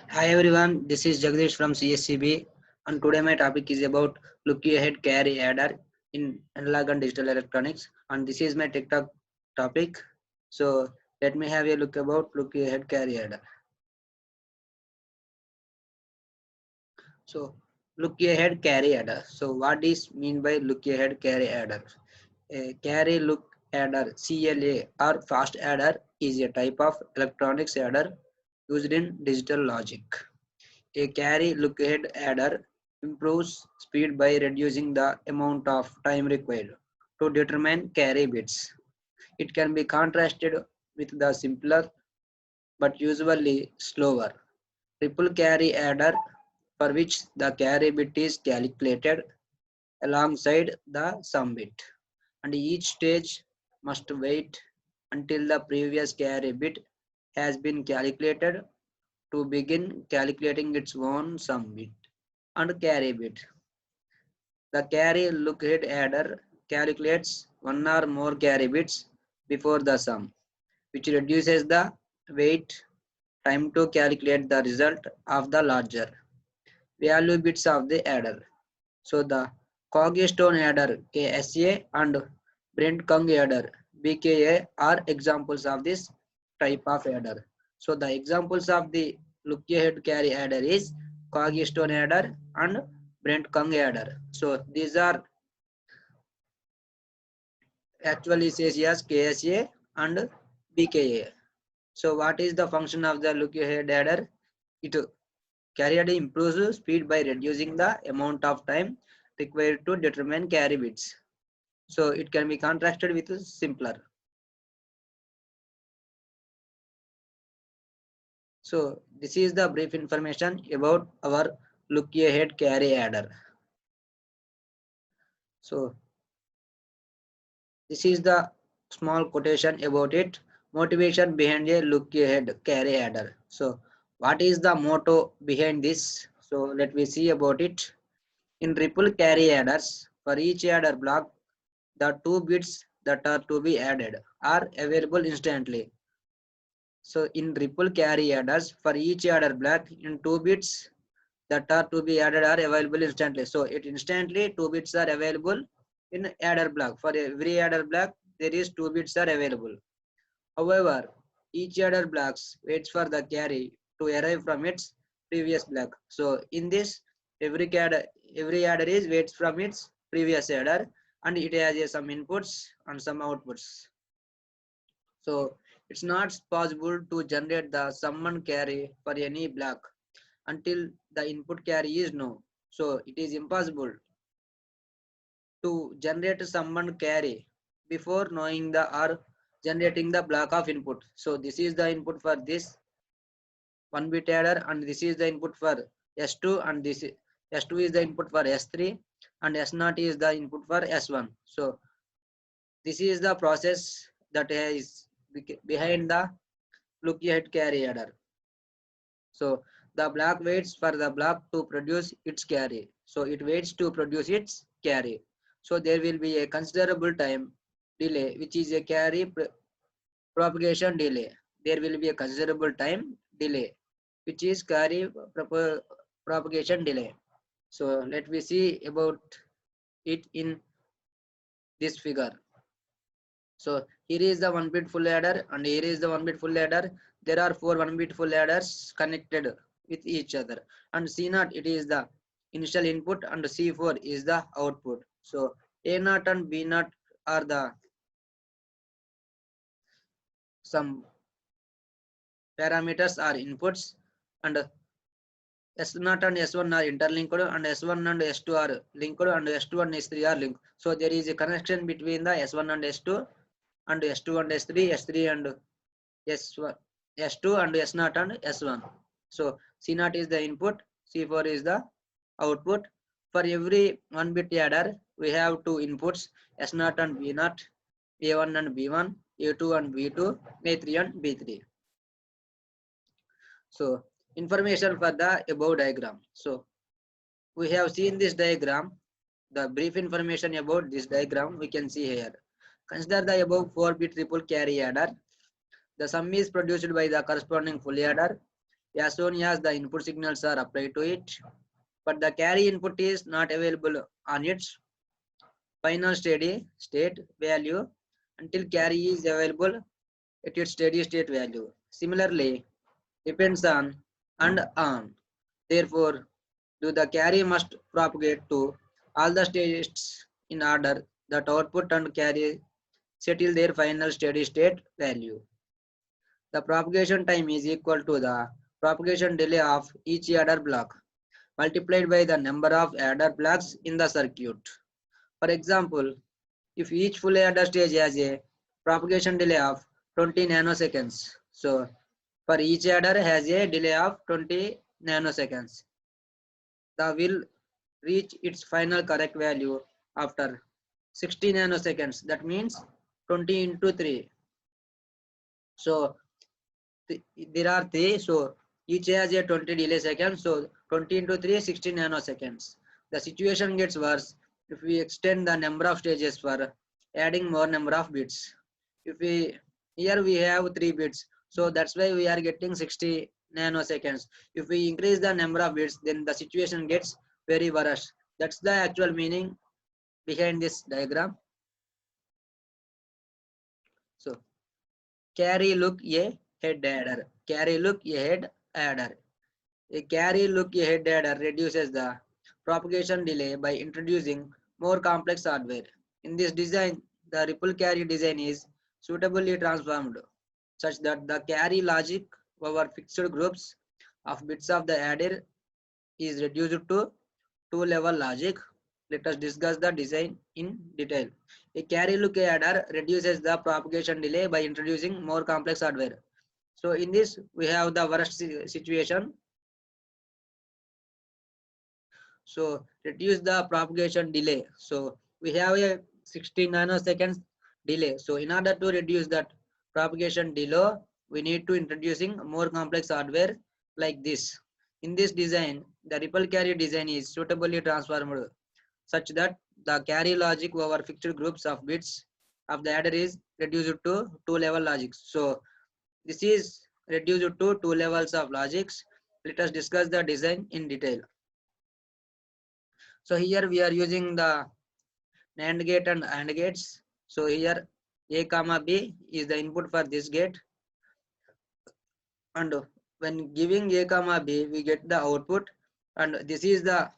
Hi everyone, this is Jagdish from CSCB, and today my topic is about look ahead carry adder in analog and digital electronics, and this is my TikTok topic. So let me have a look about look ahead carry adder. So look ahead carry adder. So what is mean by look ahead carry adder? A carry look adder CLA or fast adder is a type of electronics adder used in digital logic. A carry look-ahead adder improves speed by reducing the amount of time required to determine carry bits. It can be contrasted with the simpler but usually slower triple carry adder, for which the carry bit is calculated alongside the sum bit, and each stage must wait until the previous carry bit has been calculated to begin calculating its own sum bit and carry bit. The carry look-ahead adder calculates one or more carry bits before the sum, which reduces the wait time to calculate the result of the larger value bits of the adder. So the Cogstone adder KSA and Brent Kung adder BKA are examples of this type of adder. So the examples of the look ahead carry adder is Cogstone adder and Brent Kung adder. So these are actually says as KSA and BKA. So what is the function of the look ahead adder? It carry adder improves speed by reducing the amount of time required to determine carry bits. So it can be contrasted with simpler. So this is the brief information about our look ahead carry adder. So this is the small quotation about it. Motivation behind a look ahead carry adder. So what is the motto behind this? So let me see about it. In ripple carry adders, for each adder block, the 2 bits that are to be added are available instantly. So in ripple carry adders, for each adder block, in 2 bits that are to be added are available instantly. So it instantly 2 bits are available in adder block. For every adder block, there is 2 bits are available. However, each adder blocks waits for the carry to arrive from its previous block. So in this, every adder is waits from its previous adder, and it has some inputs and some outputs. So it's not possible to generate the summon carry for any block until the input carry is known. So it is impossible to generate summon carry before knowing the or generating the block of input. So this is the input for this 1 bit adder, and this is the input for S2, and this S2 is the input for S3, and S0 is the input for S1. So this is the process that is behind the look ahead carry adder. So the block waits for the block to produce its carry. So it waits to produce its carry. So there will be a considerable time delay, which is a carry propagation delay. There will be a considerable time delay, which is carry propagation delay. So let me see about it in this figure. So here is the 1 bit full adder, and here is the 1 bit full adder. There are 4 1 bit full adders connected with each other. And C0 it is the initial input, and C4 is the output. So A0 and B0 are the some parameters are inputs, and S0 and S1 are interlinked, and S1 and S2 are linked, and S2 and S3 are linked. So there is a connection between the S1 and S2, and S2 and S3, S3 and S1, S2 and S0 and S1. So C0 is the input, C4 is the output. For every 1 bit adder, we have 2 inputs, S0 and B0, A1 and B1, A2 and B2, A3 and B3. So information for the above diagram. So we have seen this diagram. The brief information about this diagram we can see here. Consider the above 4-bit triple carry adder. The sum is produced by the corresponding full adder. as soon as the input signals are applied to it, but the carry input is not available on its final steady state value until carry is available at its steady state value. Similarly, depends on and on. Therefore, the carry must propagate to all the states in order that output and carry settle their final steady state value. The propagation time is equal to the propagation delay of each adder block multiplied by the number of adder blocks in the circuit. For example, if each full adder stage has a propagation delay of 20 nanoseconds, so for each adder has a delay of 20 nanoseconds, the will reach its final correct value after 60 nanoseconds. That means 20 into 3. So there are 3. So each has a 20 delay seconds. So 20 into 3 is 60 nanoseconds. The situation gets worse if we extend the number of stages for adding more number of bits. If we here we have 3 bits, so that's why we are getting 60 nanoseconds. If we increase the number of bits, then the situation gets very worse. That's the actual meaning behind this diagram. So carry look a head adder. Carry look a head adder. A carry look a head adder reduces the propagation delay by introducing more complex hardware. In this design, the ripple carry design is suitably transformed such that the carry logic over fixed groups of bits of the adder is reduced to two-level logic. Let us discuss the design in detail. A carry look adder reduces the propagation delay by introducing more complex hardware. So in this, we have the worst situation. So reduce the propagation delay. So we have a 60 nanoseconds delay. So in order to reduce that propagation delay, we need to introducing more complex hardware like this. In this design, the ripple carry design is suitably transformed such that the carry logic over fixed groups of bits of the adder is reduced to two-level logics. So this is reduced to two levels of logics. Let us discuss the design in detail. So here we are using the NAND gate and AND gates. So here A comma B is the input for this gate, and when giving A comma B we get the output, and this is the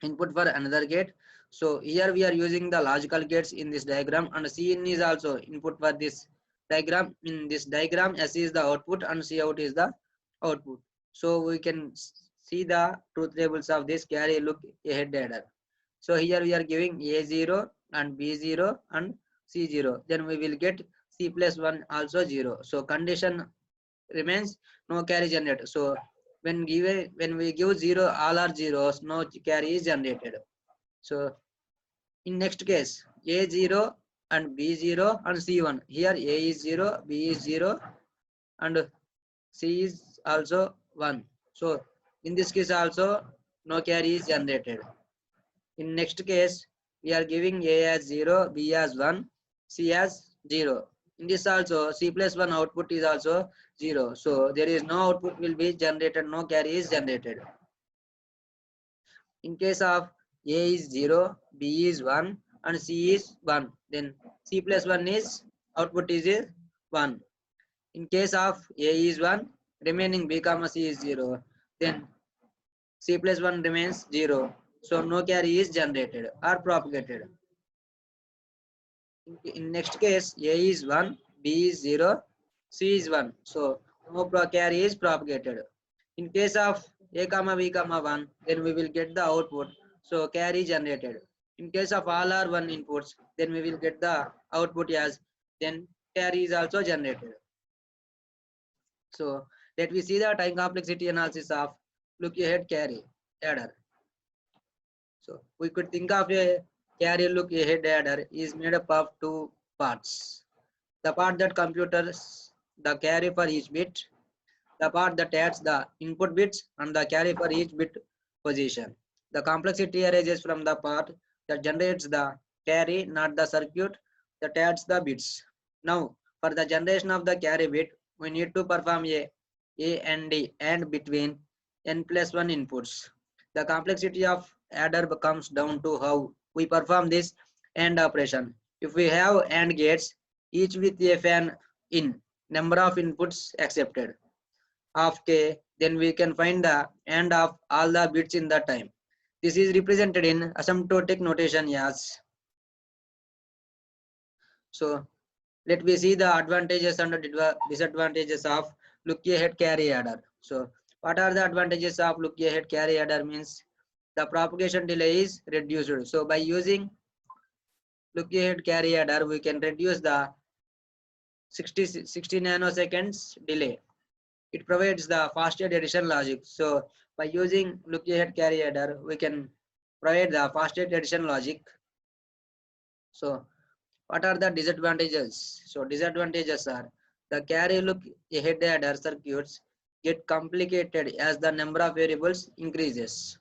input for another gate. So here we are using the logical gates in this diagram, and Cin is also input for this diagram. In this diagram, S is the output and C out is the output. So we can see the truth tables of this carry look ahead adder. So here we are giving A0 and B0 and C0. Then we will get C plus 1 also 0. So condition remains no carry generated. So when we give 0, all are zeros, no carry is generated. So in next case, A0 and B0 and C1. Here A is 0, B is 0 and C is also 1. So in this case also no carry is generated. In next case, we are giving A as 0, B as 1, C as 0. In this also, C plus 1 output is also 0. So there is no output will be generated, no carry is generated. In case of A is 0, B is 1 and C is 1, then C plus 1 is output is 1. In case of A is 1, remaining B comma C is 0, then C plus 1 remains 0. So no carry is generated or propagated. In next case, A is 1, B is 0, C is 1. So no carry is propagated. In case of A comma B comma 1, then we will get the output. So carry generated. In case of all are 1 inputs, then we will get the output as then carry is also generated. So let we see the time complexity analysis of look ahead carry adder. So we could think of a carry look ahead adder is made up of two parts. The part that computes the carry for each bit, the part that adds the input bits and the carry for each bit position. The complexity arises from the part that generates the carry, not the circuit that adds the bits. Now, for the generation of the carry bit, we need to perform a A and D and between n plus 1 inputs. The complexity of adder comes down to how we perform this AND operation. If we have AND gates, each with a fan in, number of inputs accepted of k, then we can find the AND of all the bits in the time. This is represented in asymptotic notation as. So let me see the advantages and disadvantages of look ahead carry adder. So what are the advantages of look ahead carry adder? Means the propagation delay is reduced. So by using look ahead carry adder, we can reduce the 60 nanoseconds delay. It provides the fastest addition logic. So by using look ahead carry adder, we can provide the fastest addition logic. So what are the disadvantages? So disadvantages are the carry look ahead adder circuits get complicated as the number of variables increases.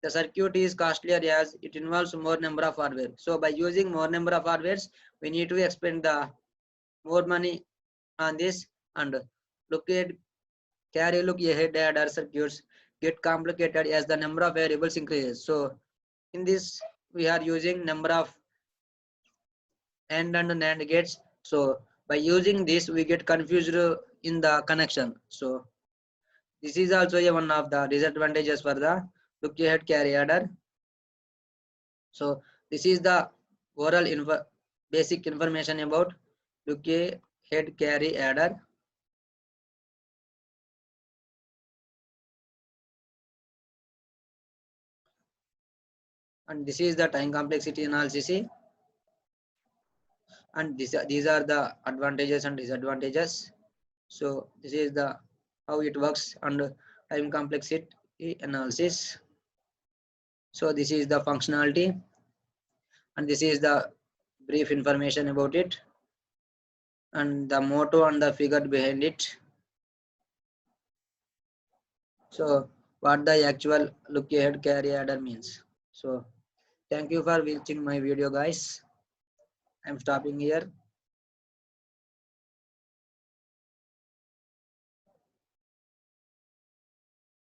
The circuit is costlier as it involves more number of hardware. So by using more number of hardwares, we need to expend the more money on this, and look at carry look ahead adder circuits get complicated as the number of variables increases. So in this we are using number of AND and NAND gates. So by using this we get confused in the connection. So this is also one of the disadvantages for the look ahead carry adder. So this is the overall basic information about look ahead carry adder. And this is the time complexity analysis. And these are the advantages and disadvantages. So this is the how it works and time complexity analysis. So this is the functionality, and this is the brief information about it, and the motto and the figure behind it. So what the actual look ahead carry adder means. So thank you for watching my video, guys. I'm stopping here.